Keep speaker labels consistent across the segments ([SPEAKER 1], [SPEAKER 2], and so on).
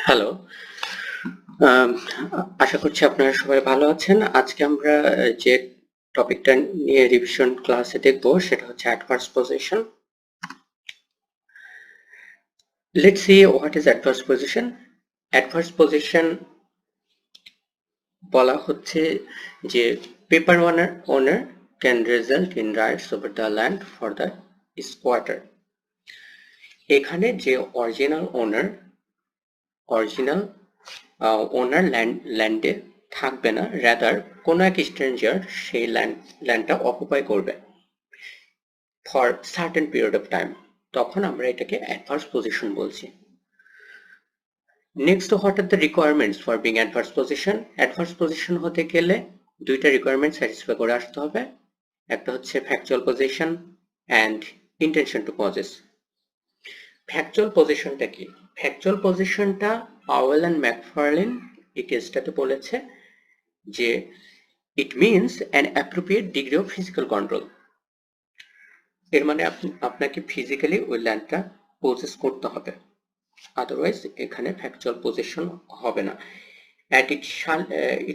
[SPEAKER 1] Hello. আম আশা করছি আপনারা সবাই ভালো আছেন। আজকে আমরা যে টপিকটা নিয়ে রিভিশন ক্লাসে দেখব সেটা হচ্ছে adverse position. Let's see what is adverse position. Adverse position বলা হচ্ছে যে paper owner can result in rights over the land for the squatter. এখানে যে অরিজিনাল ওনার ল্যান্ডে থাকবে না, রাদার কোনো এক স্ট্রেঞ্জার সেই ল্যান্ডটা অকুপাই করবে for certain period of time, তখন আমরা এটাকে অ্যাডভার্স পজিশন বলছি। Next, what are the requirements for being adverse possession? Adverse position হতে গেলে দুইটা রিকোয়ারমেন্ট স্যাটিসফাই করে আসতে হবে। একটা হচ্ছে factual position and intention to possess. Factual পজিশনটা কি? ফ্যাকচুয়াল পজিশনটা পাওয়েল অ্যান্ড ম্যাকফার্লিন এই কেসটাতে বলেছে যে it means an appropriate degree of physical control. এর মানে আপনাকে ফিজিক্যালি ওই ল্যান্ডটা পজেস করতে হবে, আদারওয়াইজ এখানে ফ্যাকচুয়াল পজিশন হবে না। At it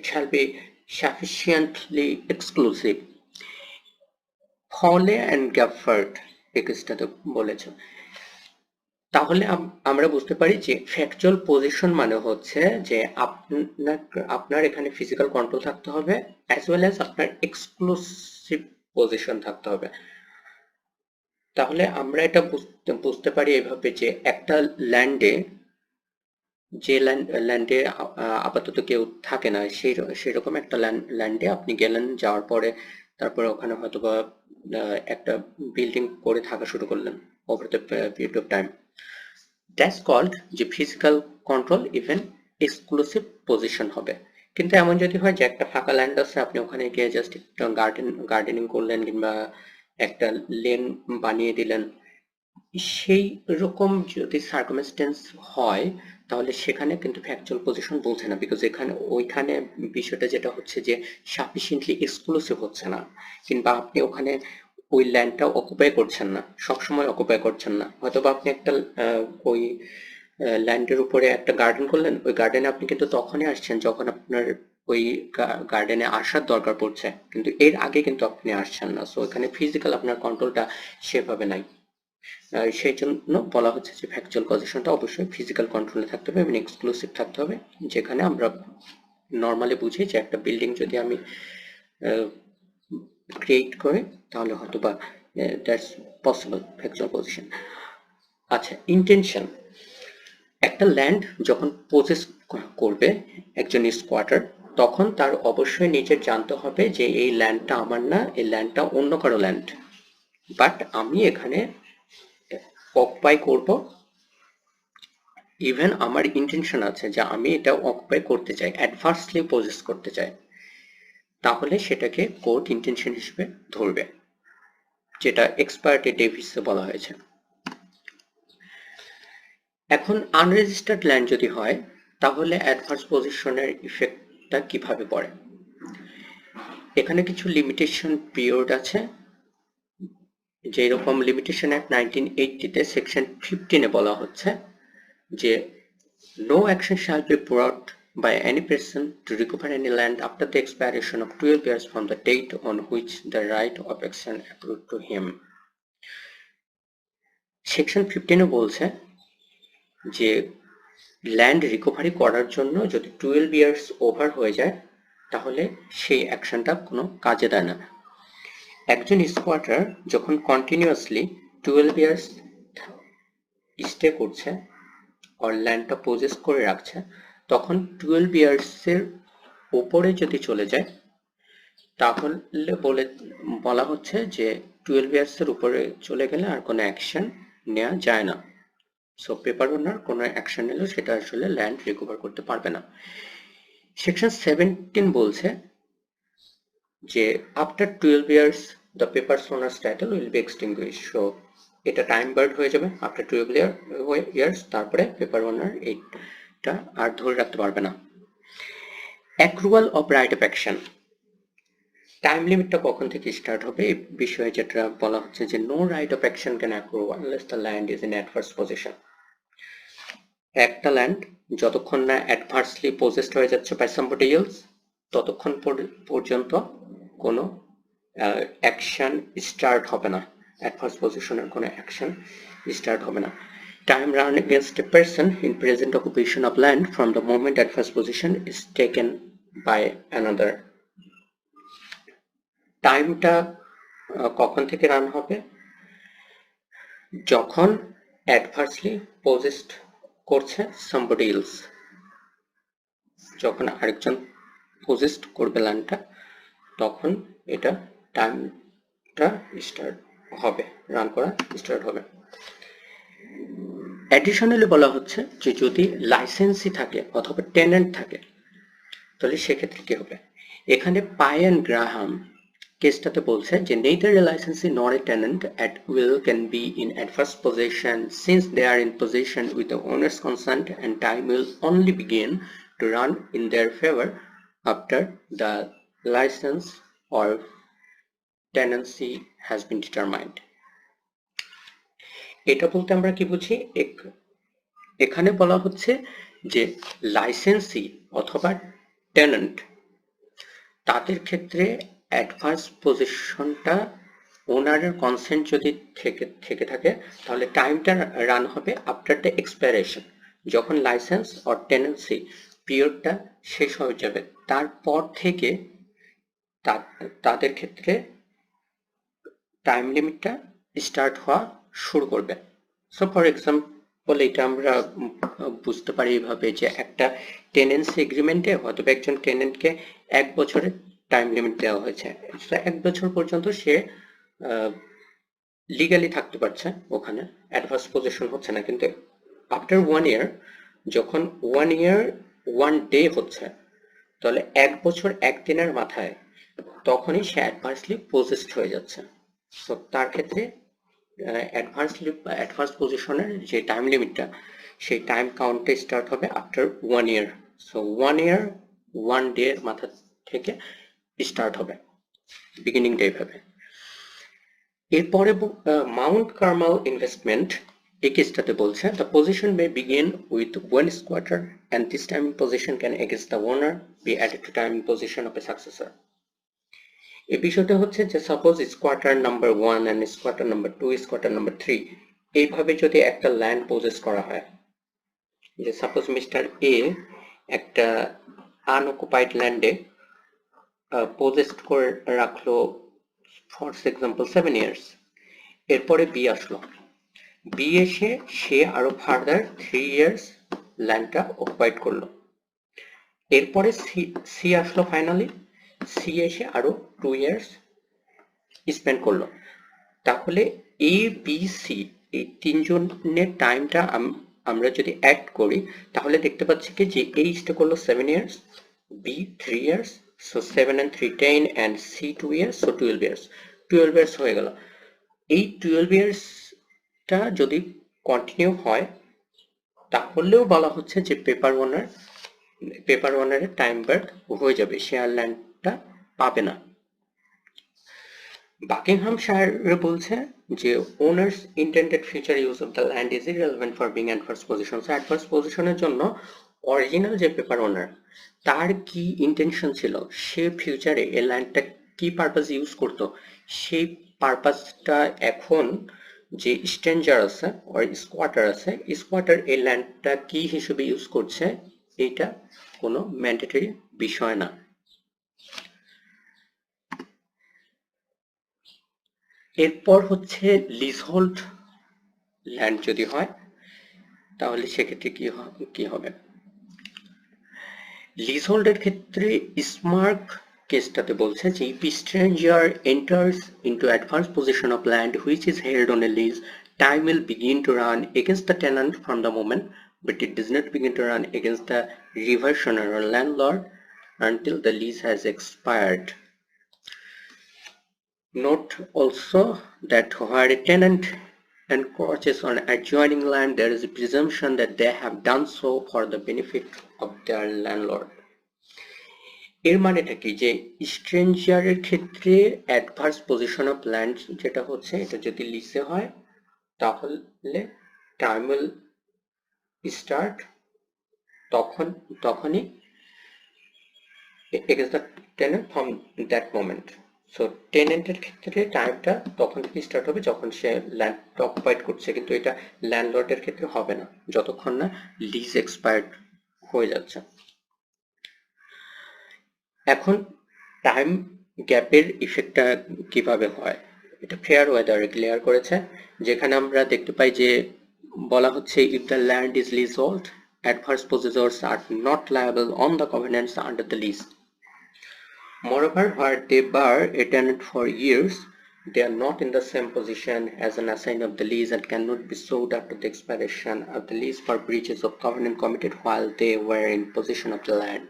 [SPEAKER 1] shall be sufficiently exclusive. ফলে অ্যান্ড গ্যাফার্ড এই কেসটাতে বলেছে। তাহলে আমরা বুঝতে পারি যে ফ্যাকচুয়াল পজিশন মানে হচ্ছে যে আপনার এখানে ফিজিক্যাল কন্ট্রোল থাকতে হবে, অ্যাজ ওয়েল অ্যাজ আপনার এক্সক্লুসিভ পজিশন থাকতে হবে। তাহলে আমরা এটা বুঝতে পারি এভাবে যে একটা ল্যান্ডে যে ল্যান্ডে আপাতত কেউ থাকে না, সেরকম একটা ল্যান্ডে আপনি গেলেন, যাওয়ার পরে তারপরে ওখানে হয়তো বা একটা বিল্ডিং করে থাকা শুরু করলেন over the period of time. That's called যে physical control even exclusive position হবে। কিন্তু এমন যদি হয় যে একটা ফাঁকা ল্যান্ড আছে, আপনি ওখানে গিয়ে জাস্ট একটা গার্ডেনিং করলেন কিংবা একটা লেন বানিয়ে দিলেন, সেই রকম যদি সার্কামস্টেন্স হয় তাহলে সেখানে কিন্তু ফ্যাকচুয়াল পজিশন বলছে না, বিকজ ওইখানে বিষয়টা যেটা হচ্ছে যে সাফিসিয়েন্টলি এক্সক্লুসিভ হচ্ছে না, কিংবা আপনি ওখানে ওই ল্যান্ডটা অকুপাই করছেন না, সবসময় অকুপাই করছেন না। হয়তোবা আপনি একটা ওই ল্যান্ডের উপরে একটা গার্ডেন করলেন, ওই গার্ডেনে আপনি কিন্তু তখনই আসছেন যখন আপনার ওই গার্ডেনে আসার দরকার পড়ছে, কিন্তু এর আগে কিন্তু আপনি আসছেন না। সো এখানে ফিজিক্যাল আপনার কন্ট্রোলটা সেভাবে নাই। সেই জন্য বলা হচ্ছে যে ফ্যাকচুয়াল পজিশনটা অবশ্যই ফিজিক্যাল কন্ট্রোলে থাকতে হবে এবং এক্সক্লুসিভ থাকতে হবে। যেখানে আমরা নর্মালি বুঝি যে একটা বিল্ডিং যদি আমি ক্রিয়েট করি তাহলে হয়তো বা দ্যাটস পসিবল ফ্যাকচুয়াল পজিশন। আচ্ছা, ইন্টেনশন। একটা ল্যান্ড যখন পজেস করবে একজন স্কোয়াটার, তখন তার অবশ্যই নিজের জানতে হবে যে এই ল্যান্ডটা আমার না, এই ল্যান্ডটা অন্য কারো ল্যান্ড, বাট আমি এখানে অকুপাই করব। ইভেন আমার ইন্টেনশন আছে যে আমি এটা অকুপাই করতে চাই, অ্যাডভার্সলি পজেস করতে চাই, তাহলে সেটাকে কোর্ট ইন্টেনশন হিসেবে ধরবে, যেটা এক্সপার্টে ডেভিসে বলা হয়েছে। এখন আনরেজিস্টার্ড ল্যান্ড যদি হয় তাহলে অ্যাডভার্স পজিশনের ইফেক্টটা কিভাবে পড়ে? এখানে কিছু লিমিটেশন পিরিয়ড আছে, যেরকম লিমিটেশন অ্যাক্ট 1980-তে সেকশন 15-এ বলা হচ্ছে যে no action shall be brought by any person to recover any land after the expiration of 12 years from the date on which the right of action accrued to him. Section 15-এ বলছে যে land recovery করার জন্য যদি 12 years over হয়ে যায় তাহলে সেই অ্যাকশনটা কোনো কাজে দেয় না। একজন স্কোয়াটার যখন কন্টিনিউয়াসলি 12 ইয়ার্স স্টে করছে আর ল্যান্ডটা পজেস করে রাখছে, তখন 12 ইয়ার্সের উপরে যদি চলে যায় তাহলে বলা হচ্ছে যে 12 ইয়ার্সের উপরে চলে গেলে আর কোনো অ্যাকশন নেওয়া যায় না। সো পেপার ওনার কোনো অ্যাকশন নিলেও সেটা আসলে ল্যান্ড রিকভার করতে পারবে না। সেকশন 17 বলছে যে after 12 years the paper owners title will be extinguished. So এটা টাইম বার্ড হয়ে যাবে আফটার 12 ইয়ার্স, তারপরে পেপার ওনার এইটা আর ধরে রাখতে পারবে না। Accrual of right of action. Time লিমিটটা কখন থেকে স্টার্ট হবে এই বিষয়ে যেটা বলা হচ্ছে যে no right of action can accrue unless the land is in adverse possession. একটা ল্যান্ড যতক্ষণ না অ্যাডভার্সলি পজেসড হয়ে যাচ্ছে বাই সামবডি এলস, ততক্ষণ পর্যন্ত কোনো অ্যাকশন স্টার্ট হবে না, অ্যাডভার্স পজিশনের কোনো অ্যাকশন স্টার্ট হবে না। Time run against a person in present occupation of land from the moment adverse position is taken by another. টাইমটা কখন থেকে রান হবে? যখন অ্যাডভার্সলি পজেসড করছে somebody else, যখন আরেকজন পজেসড করবে ল্যান্ডটা, তখন এটা টাইমটা স্টার্ট হবে, রান করা স্টার্ট হবে। অ্যাডিশনালি বলা হচ্ছে যে যদি লাইসেন্সি থাকে অথবা টেনেন্ট থাকে, তাহলে সেক্ষেত্রে কি হবে? এখানে পাই অ্যান্ড গ্রাহাম কেসটাতে বলছে যে neither a licensee nor a tenant at will can be in adverse possession since they are in possession with the owner's consent, and time will only begin to run in their favor after the license or tenancy has been determined. এটা বলতে আমরা কি বুঝি? এখানে বলা হচ্ছে যে licensee অথবা টেনেন্ট, তাদের ক্ষেত্রে অ্যাডভার্স পজিশনটা ওনারের কনসেন্ট যদি থেকে থাকে, তাহলে টাইমটা রান হবে আফটার দ্য এক্সপায়ারেশন, যখন লাইসেন্স অর টেনেন্সি পিরিয়ডটা শেষ হয়ে যাবে তারপর থেকে তাদের ক্ষেত্রে টাইম লিমিটটা স্টার্ট হওয়া শুরু করবে। সো ফর এক্সাম্পল এটা আমরা বুঝতে পারি এইভাবে যে একটা টেনেন্সি এগ্রিমেন্টে হয়তো একজন টেনেন্টকে 1 বছরের টাইম লিমিট দেওয়া হয়েছে, 1 বছর পর্যন্ত সে লিগালি থাকতে পারছে, ওখানে অ্যাডভার্স পজিশন হচ্ছে না। কিন্তু আফটার 1 ইয়ার, যখন 1 ইয়ার 1 ডে হচ্ছে, তাহলে 1 বছর 1 দিনের মাথায় তখনই সে অ্যাডভার্সলি পজেসড হয়ে যাচ্ছে। তো তার ক্ষেত্রে অ্যাডভার্স পজিশনের যে টাইম লিমিটটা, সেই টাইম কাউন্টটা স্টার্ট হবে আফটার 1 ইয়ার। সো 1 ইয়ার 1 ডে এর মাথা থেকে স্টার্ট হবে, বিগিনিং ডে ভাবে। এরপরে মাউন্ট কার্মেল ইনভেস্টমেন্ট এই কেসটাতে বলছে the position may begin with 1 squatter and this timing position can against the owner be added to timing position of a successor. এই বিষয়টা হচ্ছে যে suppose squatter number 1 and squatter number 2, squatter number 3 এইভাবে যদি একটা land pauses করা হয়, যে সাপোজ মিস্টার এ একটা আনঅকুপাইড ল্যান্ডে পজেস করে রাখলো ফর এক্সাম্পল 7 ইয়ার্স, এরপরে বি আসলো, বি এসে সে আরো ফার্দার 3 ইয়ার্স ল্যান্ডটা অকুপাইড করলো, এরপরে সি আসলো, ফাইনালি সি এসে আরো 2 ইয়ার্স স্পেন্ড করলো। তাহলে এ বি সি এই তিনজনের টাইমটা আমরা যদি অ্যাড করি, তাহলে দেখতে পাচ্ছি কি যে এ স্টে করলো 7 years, B 3 years, so 7 and 3 10, and C 2 years, so 12 years. 12 years হয়ে গেল। এই 12 ইয়ার্সটা যদি কন্টিনিউ হয়, তাহলেও বলা হচ্ছে যে পেপার ওনারের টাইম বার্থ হয়ে যাবে, শেয়ার ল্যান্ডটা পাবে না। বাকিংহামশায়ার বলছে যে owners intended future use of the land is irrelevant for being adverse possession. Adverse পজিশনের জন্য অরিজিনাল যে পেপার ওনার, তার কি ইন্টেনশন ছিল, সে ফিউচারে এই ল্যান্ডটা কি পারপাস ইউজ করতো, সেই পারপাসটা এখন যে স্ট্রেঞ্জার আছে or স্কোয়াটার আছে, স্কোয়াটার এই ল্যান্ডটা কি হিসেবে ইউজ করছে, এটা কোনো ম্যান্ডেটরি বিষয় না। এরপর হচ্ছে লিজহোল্ড ল্যান্ড যদি হয়, তাহলে সেক্ষেত্রে কি হবে? লিজহোল্ডের ক্ষেত্রে স্মার্ক কেসটাতে বলছে যে if a stranger enters into adverse possession of land which is held on a lease, time will begin to run against the tenant from the moment, but it does not begin to run against the reversioner or landlord until the lease has expired. Note also that where a tenant encroaches on adjoining land, there is a presumption that they have done so for the benefit of their landlord. এর মানেটা কি, যে স্ট্রেঞ্জারের ক্ষেত্রে adverse position of land যেটা হচ্ছে, এটা যদি লিসে হয়, তাহলে টাইম উইল স্টার্ট তখনই it is the tenant from that moment. So টেনেন্টের ক্ষেত্রে টাইমটা তখন থেকে স্টার্ট হবে যখন সে ল্যান্ড অকুপাইড করছে, কিন্তু এটা ল্যান্ডলর্ডের ক্ষেত্রে হবে না যতক্ষণ না লিজ এক্সপায়ার্ড হয়ে যাচ্ছে। এখন টাইম গ্যাপের ইফেক্টটা কিভাবে হয়, এটা ফেয়ার ওয়েদারে ক্লিয়ার করেছে, যেখানে আমরা দেখতে পাই যে বলা হচ্ছে if the land is leasehold, adverse possessors are not liable on the covenants under the lease. Moreover, where they bar a tenant for years, they are not in the same position as an assignee of the lease and cannot be sued after the expiration of the lease for breaches of covenant committed while they were in possession of the land.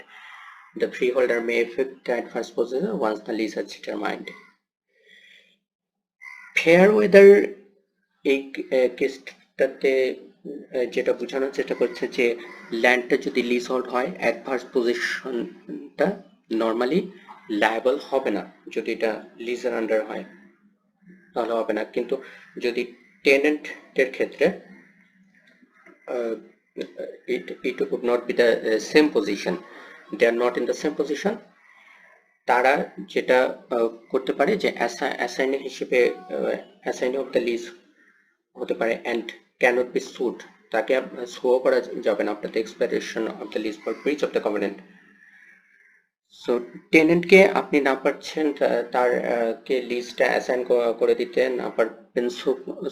[SPEAKER 1] The freeholder may effect the adverse possessor once the lease is determined. Fair weather এই কেসটাতে যেটা বোঝানোর চেষ্টা করছে যে ল্যান্ডটা যদি lease hold হয়, adverse পজিশনটা normally liable হবে না যদি এটা লিজের আন্ডার হয়, তাহলে হবে না। কিন্তু যদি টেনেন্টের ক্ষেত্রে it would not be the same position, they are not in the same position, তারা যেটা করতে পারে যে অ্যাসাইনি হিসেবে অ্যাসাইনি অফ দ্য লিজ হতে পারে and cannot be sued, তাকে সু করা যাবে না after the expiration of the lease for breach of the covenant. So টেনেন্টকে আপনি না পারছেন তার কে লিজটা অ্যাসাইন করে দিতে, না পারবেন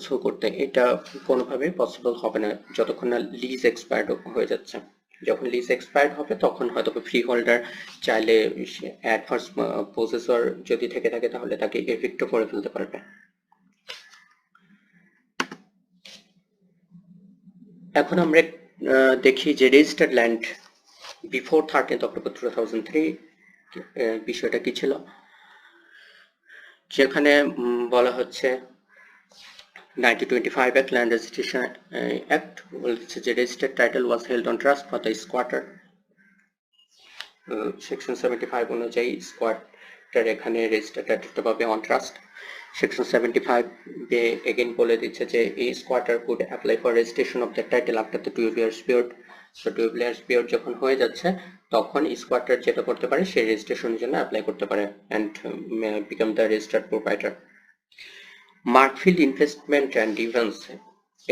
[SPEAKER 1] সু করতে, এটা কোনোভাবে পসিবল হবে না যতক্ষণ না লিজ এক্সপায়ার্ড হয়ে যাচ্ছে। যখন লিজ এক্সপায়ার্ড হবে তখন হয়তো ফ্রি হোল্ডার চাইলে অ্যাডভার্স পজেসর যদি থেকে থাকে তাহলে তাকে এভিক্ট করে ফেলতে পারবে। এখন আমরা দেখি যে registered land before 13th October 2003 বিষয়টা কি ছিল, যেখানে বলা হচ্ছে 1925 Act Land Registration Act বলছে যে registered title was held on trust for the squatter. Section 75 অনুযায়ী স্কোয়াটার এখানে রেজিস্টার্ড টাইটেলটা পাবে অন ট্রাস্ট। Section 75 again বলে দিচ্ছে যে এই স্কোয়াটার could apply for registration of the title after the 12 years period. So 12 years period যখন হয়ে যাচ্ছে তখন স্কোয়াটার যেটা করতে পারে সেই রেজিস্ট্রেশনের জন্য অ্যাপ্লাই করতে পারে and become the registered proprietor. Markfield Investment and Events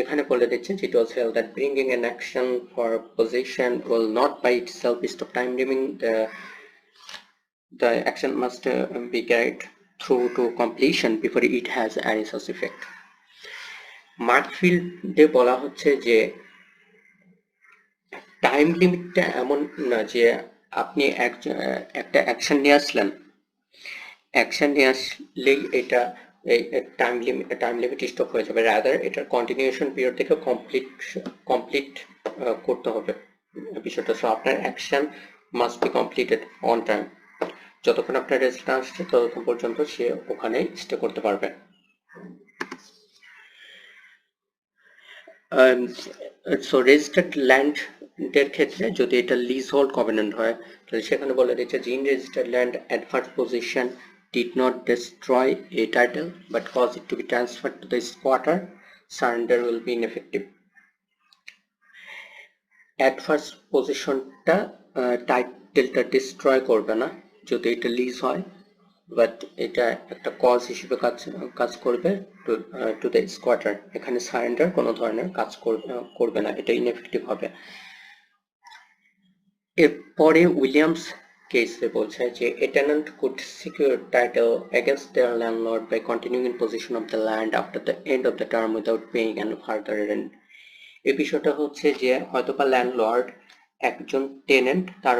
[SPEAKER 1] এখানে বলে দিচ্ছে it was held that bringing an action for possession will not by itself stop time limit, the action must be carried through to completion before it has any such effect. মার্কফিল্ডে বলা হচ্ছে যে time লিমিটটা এমন না যে আপনি একটা action নিয়ে আসলেন, অ্যাকশন নিয়ে আসলেই এটা এই টাইম লিমিট স্টপ হয়ে যাবে, রাদার এটার কন্টিনিউশন পিরিয়ড থেকে কমপ্লিট করতে হবে বিষয়টা। সো আপনার action must be completed on time, যতক্ষণ আপনার রেজাল্ট আসছে ততক্ষণ পর্যন্ত সে ওখানে স্টে করতে পারবে। সো রেজিস্টার্ড ল্যান্ডের ক্ষেত্রে যদি এটা লিজ হোল্ড কভেনেন্ট হয় তাহলে সেখানে বলে দিচ্ছে যে in registered land adverse position did not destroy a title but cause it to be transferred to the squatter, surrender will be ineffective. Adverse পজিশনটা টাইটেলটা ডিস্ট্রয় করবে না যদি এটা লিজ হয়, বাট এটা একটা কজ হিসেবে কাজ করবে টু দ্য স্কোয়াটার। এখানে সারেন্ডার কোনো ধরনের কাজ করবে না, এটা ইনএফেক্টিভ হবে। এরপরে উইলিয়ামস কেসে বলছে যে a tenant could secure title against their landlord by continuing in possession of the land after the end of the term without paying any further rent. এই বিষয়টা হচ্ছে যে হয়তোবা ল্যান্ডলর্ড একজন টেনেন্ট তার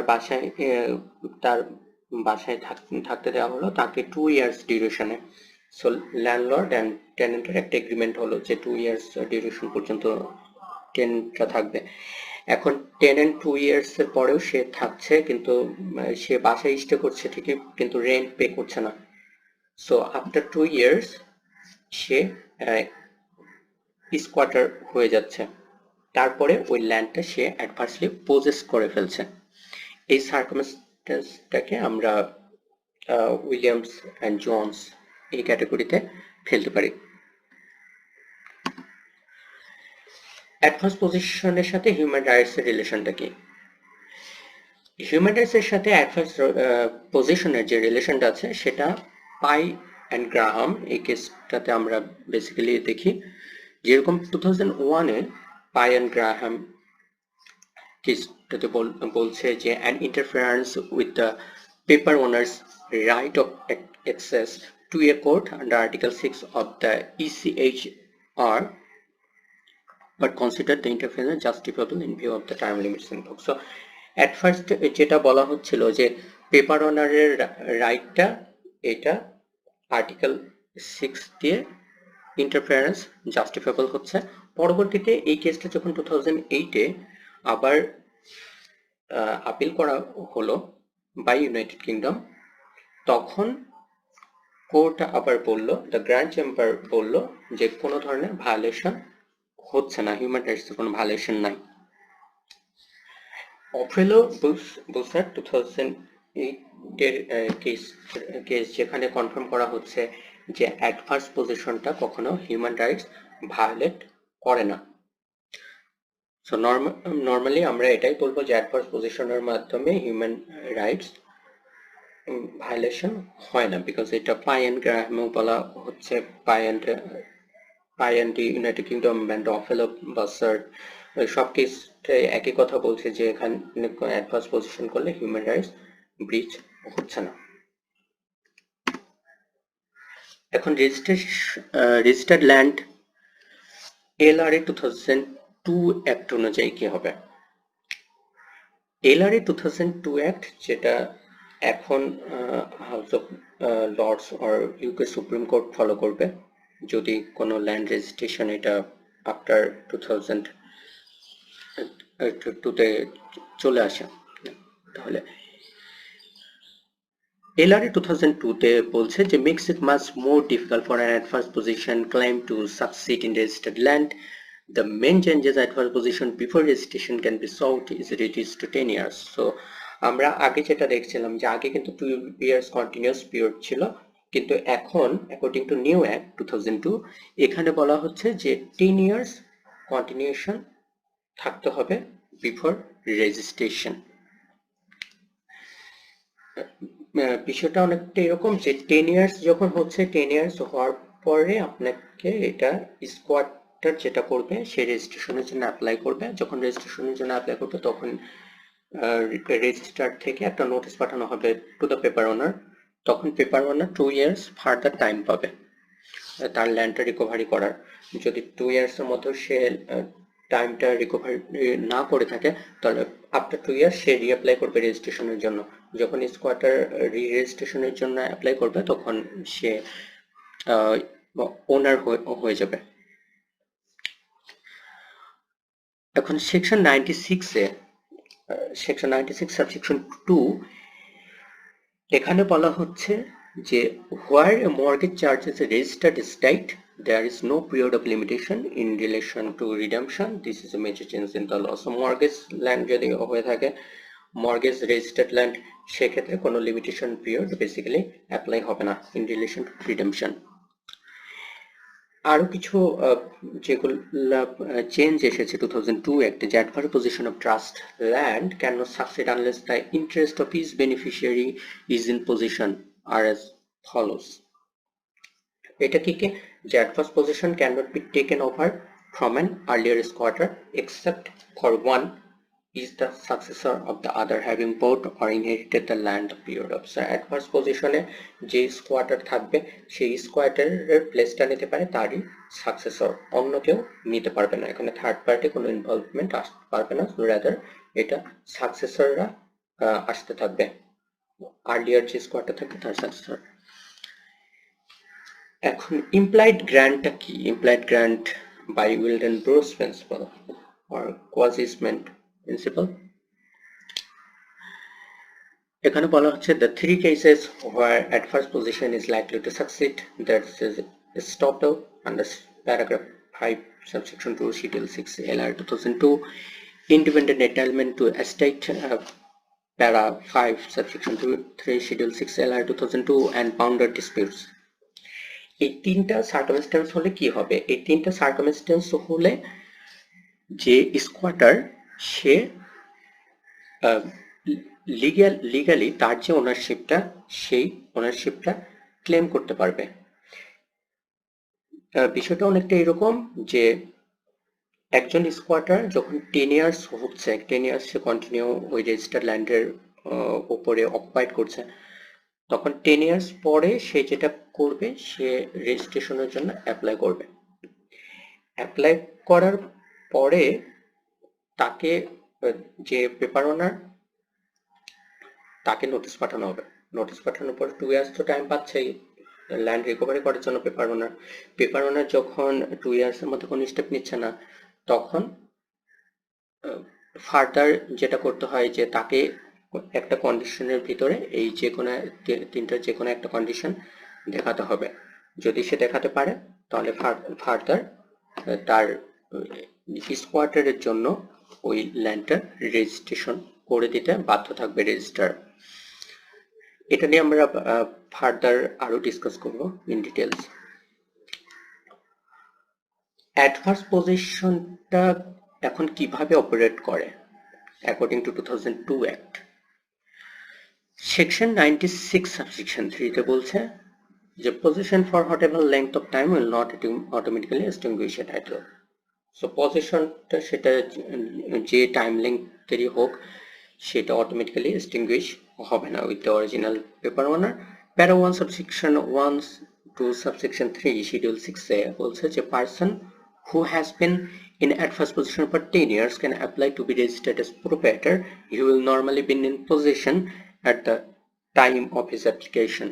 [SPEAKER 1] বাসায় থাকতে দেওয়া হলো তাকে 2 years ডিউরেশনে। সো ল্যান্ডলর্ড অ্যান্ড টেনেন্টের একটা এগ্রিমেন্ট হলো যে 2 years ডিউরেশন পর্যন্ত টেনেন্টটা থাকবে। এখন টেনেন্ট 2 years এর পরেও সে থাকছে, কিন্তু সে বাসায় স্টে করছে ঠিকই কিন্তু রেন্ট পে করছে না। সো আফটার 2 years সে স্কোয়াটার হয়ে যাচ্ছে, তারপরে ওই ল্যান্ডটা সে অ্যাডভার্সলি পজেস করে ফেলছে। এই সার্কামস্টেন্সটাকে আমরা উইলিয়ামস অ্যান্ড জোন্স এই ক্যাটাগরিতে ফেলতে পারি। অ্যাডভান্স পজিশনের সাথে হিউম্যান রাইটস এর রিলেশনটা কি? হিউম্যান রাইটস এর সাথে অ্যাডভান্স পজিশনের যে রিলেশনটা আছে সেটা পাই অ্যান্ড গ্রাহাম এই কেসটাতে আমরা বেসিক্যালি দেখি যেরকম 2001-এ পাই অ্যান্ড গ্রাহাম কেসটাতে বলছে যে an interference with the paper owner's right of access to a court under Article 6 of the ECHR but considered the interference justifiable in view of the time limits invoked. So at first যেটা বলা হচ্ছিল যে paper ওনারের রাইটটা এটা article 6 দিয়ে interference justifiable হচ্ছে। পরবর্তীতে এই কেসটা যখন 2008-এ আবার আপিল করা হলো বাই ইউনাইটেড কিংডম, তখন কোর্ট আবার বলল, দ্য গ্র্যান্ড চেম্বার বলল যে কোনো ধরনের ভায়োলেশন হচ্ছে না, হিউম্যান রাইটসের কোনো ভায়োলেশন নাই। অফেলো বুসার 2008-এর কেস যেখানে কনফার্ম করা হচ্ছে যে অ্যাডভান্স পজিশনটা কখনো হিউম্যান রাইটস ভায়োলেট করে না। সো নর্মালি আমরা এটাই বলবো যে অ্যাডভান্স পজিশনের মাধ্যমে হিউম্যান রাইটস ভায়োলেশন হয় না, বিকজ এটা পাই অ্যান্ড গ্রাহামেও বলা হচ্ছে, পাই অ্যান্ড ইউনাইটেড কিংডম অ্যান্ড অফেলো বাসার সব কেসটাই একই কথা বলছে যে এখানে অ্যাডভান্স পজিশন করলে হিউম্যান রাইটস ব্রিচ হচ্ছে না। এখন রেজিস্টার্ড ল্যান্ড এলআরএ 2002 অ্যাক্ট অনুযায়ী কি হবে? এলআরএ 2002 অ্যাক্ট যেটা এখন House of Lords or UK Supreme Court follow করবে যদি কোনো ল্যান্ড রেজিস্ট্রেশন এটা আফটার 2002-তে চলে আসে। তাহলে এলআরএ 2002-তে বলছে যে makes it much more difficult for an adverse position claim to succeed in registered land. The main changes adverse position before registration can be sought is reduced to 10 years. So আমরা আগে যেটা দেখছিলাম যে আগে কিন্তু 2 years continuous period ছিল, কিন্তু এখন অ্যাকর্ডিং টু নিউ অ্যাক্ট 2002 এখানে বলা হচ্ছে যে 10 years কন্টিনিউশন থাকতে হবে বিফোর রেজিস্ট্রেশন। বিষয়টা অনেকটা এরকম যে 10 ইয়ার্স যখন হচ্ছে, 10 ইয়ার্স হওয়ার পরে আপনাকে এটা স্কোয়াডার যেটা করবে সে রেজিস্ট্রেশনের জন্য অ্যাপ্লাই করবে। যখন রেজিস্ট্রেশনের জন্য অ্যাপ্লাই করবে তখন রেজিস্ট্রার থেকে একটা নোটিশ পাঠানো হবে টু দ্য পেপার ওনার। তখন পেপার ওনার 2 ইয়ার্স ফার্দার টাইম পাবে তার ল্যান্ডটা রিকভারি করার। যদি 2 ইয়ার্সের মধ্যে সে টাইমটা রিকভারি না করে থাকে তাহলে আফটার 2 ইয়ার্স সে রিঅ্যাপ্লাই করবে রেজিস্ট্রেশনের জন্য। যখন স্কোয়াটার রেজিস্ট্রেশনের জন্য অ্যাপ্লাই করবে তখন সে ওনার হয়ে যাবে। এখন সেকশন 96-এ সেকশন 96 সাবসেকশন 2 এখানে বলা হচ্ছে যে where a mortgage charge is a registered estate there is no period of limitation in relation to redemption. This is a major change in the law. So mortgage land যদি হয়ে থাকে, mortgage registered land, সেক্ষেত্রে কোনো limitation period basically apply হবে না in relation to redemption. আরো কিছু যেগুলো চেঞ্জ এসেছে 2002 অ্যাক্টে, যে adverse possession of trust land can not succeed unless the interest of is beneficiary is in possession are as follows. এটা কি যে adverse possession can not be taken over from an earlier squatter except for one is the successor of the other having bought or inherited the land period of. So adverse position এ যে স্কোয়াটার থাকবে সেই স্কোয়াটারের প্লেসটা নিতে পারে তারই successor, অন্য কেউ নিতে পারবে না। এখানে থার্ড পার্টি কোনো ইনভলভমেন্ট আসতে পারবে না, রাদার এটা সাকসেসররা আসতে থাকবে, আর্লিয়ার যে স্কোয়াটার থাকবে তার সাকসেসর। এখন ইমপ্লাইড গ্র্যান্টটা কি? Implied grant by will and Burrows principle or quasi-easement principle. এখানে বলা হচ্ছে the three cases where adverse position is likely to succeed, that is estoppel under paragraph 5 subsection 2 schedule 6 LR 2002, independent entitlement to estate para 5 subsection 3 schedule 6 LR 2002 and boundary disputes. এই তিনটা circumstance হলে কি হবে? এই তিনটা সার্কামস্ট্যান্স হলে যে স্কোয়াটার সে legally তার যে ওনারশিপটা সেই ওনারশিপটা ক্লেম করতে পারবে। বিষয়টা অনেকটা এরকম যে একজন স্কোয়াটার যখন 10 ইয়ার্স হচ্ছে, 10 ইয়ার্স সে কন্টিনিউ ওই রেজিস্টার্ড ল্যান্ডের উপরে অকুপাইড করছে, তখন 10 ইয়ার্স পরে সে যেটা করবে, সে রেজিস্ট্রেশনের জন্য অ্যাপ্লাই করবে। অ্যাপ্লাই করার পরে তাকে যে পেপার ওনার, তাকে নোটিশ পাঠানো হবে। নোটিশ পাঠানোর পর 2 ইয়ার্স তো টাইম পাচ্ছেই ল্যান্ড রিকভারি করার জন্য পেপার ওনার যখন 2 ইয়ার্সের মধ্যে কোনো স্টেপ নিচ্ছে না, তখন ফার্দার যেটা করতে হয় যে তাকে একটা কন্ডিশনের ভিতরে এই যে কোনো তিনটার যে কোনো একটা কন্ডিশন দেখাতে হবে। যদি সে দেখাতে পারে তাহলে ফার্দার তার স্কোয়াটারের জন্য ওই ল্যান্ডটা রেজিস্ট্রেশন করে দিতে বাধ্য থাকবে রেজিস্ট্রার। এটা নিয়ে আমরা ফার্দার আরো ডিসকাস করব ইন ডিটেলস। অ্যাডভার্স পজিশনটা এখন কিভাবে অপারেট করে according to 2002 act? Section 96 subsection 3 তে বলছে যে position for whatever length of time will not automatically extinguish A title. So পজিশনটা সেটা যে টাইম লেংথেরই হোক, সেটা অটোমেটিক্যালি এক্সটিংগুইশ হবে না উইথ দ্য অরিজিনাল পেপার ওনার। প্যারা 1 subsection 1 to subsection 3 schedule 6a বলছে যে person who has been in adverse position for 10 years can apply to be registered as proprietor. He will normally be in possession at the time of his application.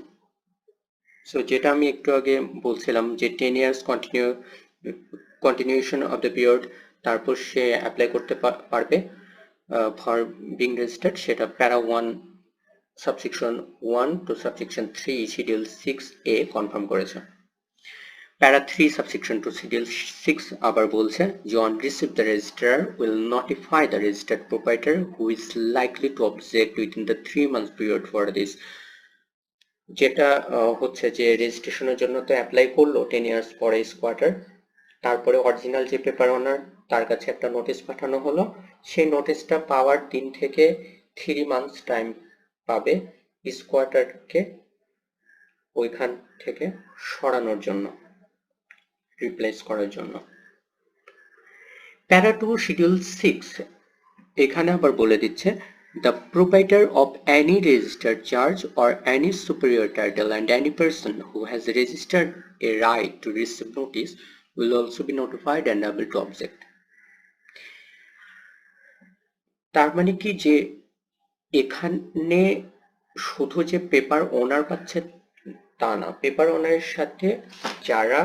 [SPEAKER 1] So যেটা আমি একটু আগে বলছিলাম যে 10 years continuation of the period, তারপর সে apply করতে পারবে for being registered, সেটা প্যারা 1 subsection 1 to subsection 3 schedule 6a confirm করেছে। প্যারা 3 সাবসেকশন 2 schedule 6 আবার বলছে যে on receipt the registrar will notify the registered proprietor who is likely to object within the 3 months period for this. যেটা হচ্ছে যে রেজিস্ট্রেশনের জন্য তো অ্যাপ্লাই করলো 10 ইয়ার্স পরে স্কোয়াটার, তারপরে অরিজিনাল যে পেপার ওনার তার কাছে একটা নোটিশ পাঠানো হলো, সেই নোটিশটা পাওয়ার দিন থেকে 3 মান্থস টাইম পাবে স্কোয়াটারকে ওইখান থেকে সরানোর জন্য, রিপ্লেস করার জন্য। প্যারা 2 শিডিউল 6 এখানে আবার বলে দিচ্ছে the proprietor of any registered charge or any superior title and any person who has registered a right to receive notice will also be notified and able to object. তার মানে কি যে এখানে শুধু যে পেপার ওনার পাচ্ছে তা না, পেপার ওনারের সাথে যারা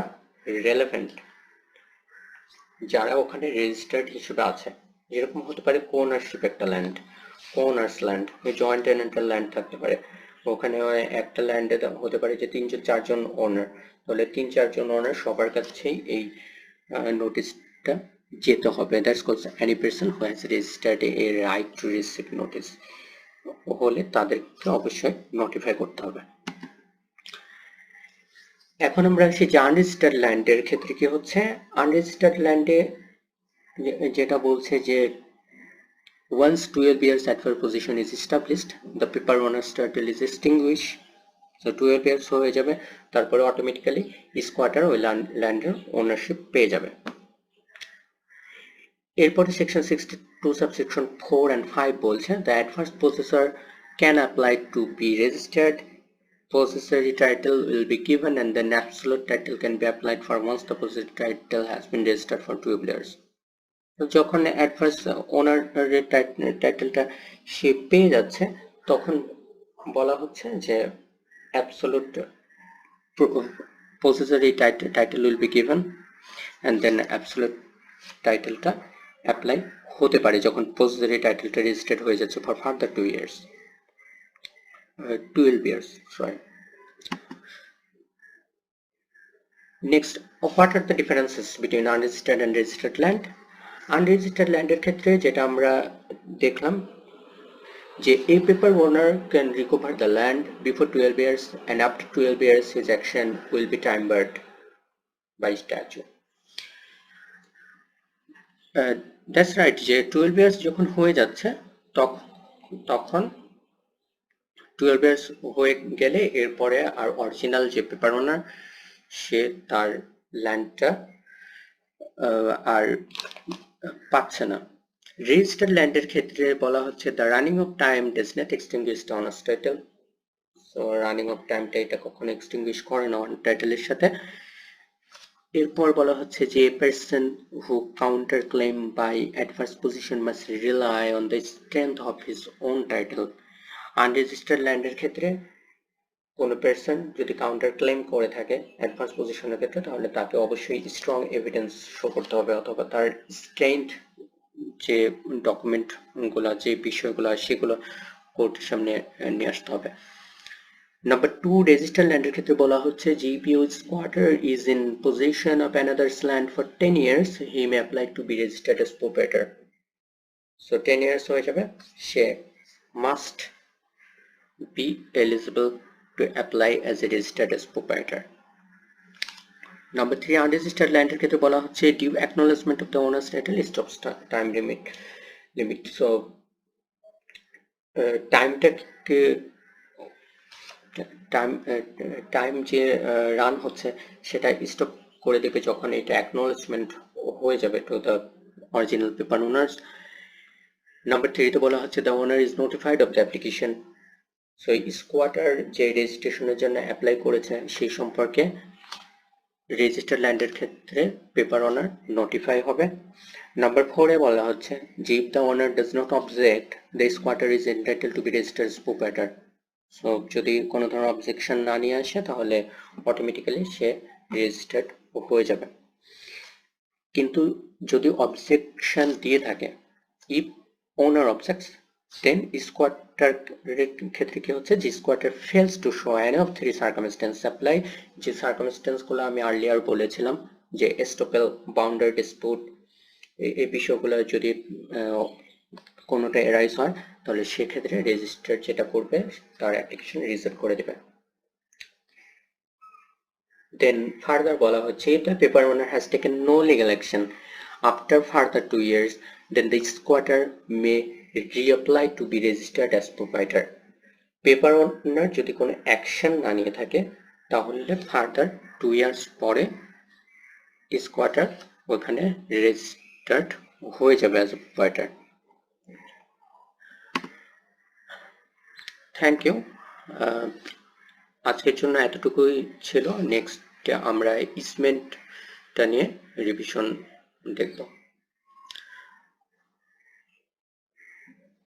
[SPEAKER 1] রেলেভেন্ট, যারা ওখানে রেজিস্টার্ড হিসেবে আছে, যেরকম হতে পারে কোনারশিপ একটা ল্যান্ড, কোনার্স ল্যান্ড, জয়েন্ট টেনেন্টাল ল্যান্ড থাকতে পারে, ওখানে একটা ল্যান্ডে হতে পারে যে 3-4 জন ওনার, তাহলে 3-4 জন ওনার সবার কাছেই এই নোটিশটা যেতে হবে। That's called any person who has registered A right to receive notice, হলে তাদেরকে অবশ্যই নোটিফাই করতে হবে। এখন আমরা আসি যে আনরেজিস্টার্ড ল্যান্ডের ক্ষেত্রে কি হচ্ছে। আনরেজিস্টার্ড ল্যান্ডে যেটা বলছে যে once 12 years adverse position is established, the paper owner's title is extinguished. So 12 years হয়ে যাবে, তারপরে অটোমেটিক্যালি স্কোয়াটার ওই ল্যান্ডের ওনারশিপ পেয়ে যাবে। এরপরে সেকশন 62 সাবসেকশন 4 and 5 বলছে the adverse possessor can apply to be registered. Possessory title will be given and then absolute title can be applied for once the possessory title has been registered for 12 years. যখন adverse ওনারের টাইটেলটা সে পেয়ে যাচ্ছে, তখন বলা হচ্ছে যে absolute possessory title will be given and then absolute টাইটেলটা apply হতে পারে যখন possessory টাইটেলটা রেজিস্টার্ড হয়ে যাচ্ছে for further 12 years. Sorry. Next, what are the differences between unregistered and registered land? Unregistered ল্যান্ডের ক্ষেত্রে যেটা আমরা দেখলাম যে a paper owner can recover the land before 12 years and after 12 years his action will be time barred by statute. That's right, যে 12 years যখন হয়ে যাচ্ছে তখন 12 ইয়ার্স হয়ে গেলে এরপরে আর অরিজিনাল যে পেপার ওনার সে তার ল্যান্ডটা আর পাচ্ছে না। রেজিস্টার্ড ল্যান্ডের ক্ষেত্রে বলা হচ্ছে the running of time does not extinguish the honours title. So running of টাইমটা এটা কখনো এক্সটিংগুইশ করে না অন টাইটেলের সাথে। এরপর বলা হচ্ছে যে person who counter claim by adverse position must rely on the strength of his own title. Unregistered ল্যান্ডের ক্ষেত্রে কোনো পার্সন যদি কাউন্টার ক্লেম করে থাকে অ্যাডভান্স পজিশনের ক্ষেত্রে, তাহলে তাকে অবশ্যই স্ট্রং এভিডেন্স শো করতে হবে, অথবা তার স্ট্রেংথ যে ডকুমেন্টগুলো, যে বিষয়গুলো সেগুলো কোর্টের সামনে নিয়ে আসতে হবে। নাম্বার 2, রেজিস্টার্ড ল্যান্ডের ক্ষেত্রে বলা হচ্ছে GPO squatter is in possession of another's land for 10 years, he may apply to be registered as proprietor. So 10 years হয়ে যাবে, সে must be eligible to apply as a registered as proprietor. Number 3, unregistered ল্যান্ডের ক্ষেত্রে বলা হচ্ছে due acknowledgement of the owner's title stops time limit. So টাইমটাকে time যে run হচ্ছে সেটা stop করে দেবে যখন এটা অ্যাকনোলেজমেন্ট হয়ে যাবে to the original paper owners. Number 3 তে বলা হচ্ছে the owner is notified of the application. So squatter যে রেজিস্ট্রেশনের জন্য অ্যাপ্লাই করেছে সেই সম্পর্কে রেজিস্টার্ড ল্যান্ডের ক্ষেত্রে পেপার ওনার নোটিফাই হবে। নাম্বার 4 এ বলা হচ্ছে যে if the owner does not object the squatter is entitled to be registered as proprietor. So যদি কোনো ধরনের অবজেকশন না নিয়ে আসে তাহলে অটোমেটিক্যালি সে রেজিস্টার্ড হয়ে যাবে। কিন্তু যদি অবজেকশন দিয়ে থাকে, ইফ ওনার অবজেক্টস, দেন স্কোয়াটারের ক্ষেত্রে কি হচ্ছে যে squatter fails to show any of 3 circumstances apply. যে সার্কামস্টেন্সগুলো আমি আর্লিয়ার বলেছিলাম যে এস্টোপেল, বাউন্ডারি ডিসপুট, এই বিষয়গুলো যদি কোনোটা এরাইজ হয় তাহলে সেক্ষেত্রে রেজিস্টার যেটা করবে তার অ্যাপ্লিকেশন রিজেক্ট করে দেবে। Then further বলা হচ্ছে if the paper owner has taken no legal action after further 2 years, then the squatter may reapply to be registered as proprietor. Paper owner যদি কোনো অ্যাকশন না নিয়ে থাকে তাহলে ফার্দার 2 ইয়ার্স পরে স্কোয়াটার ওখানে রেজিস্টার্ড হয়ে যাবে as a proprietor. Thank you. আজকের জন্য এতটুকুই ছিল। নেক্সট আমরা ইসমেন্টটা নিয়ে রিভিশন দেখব।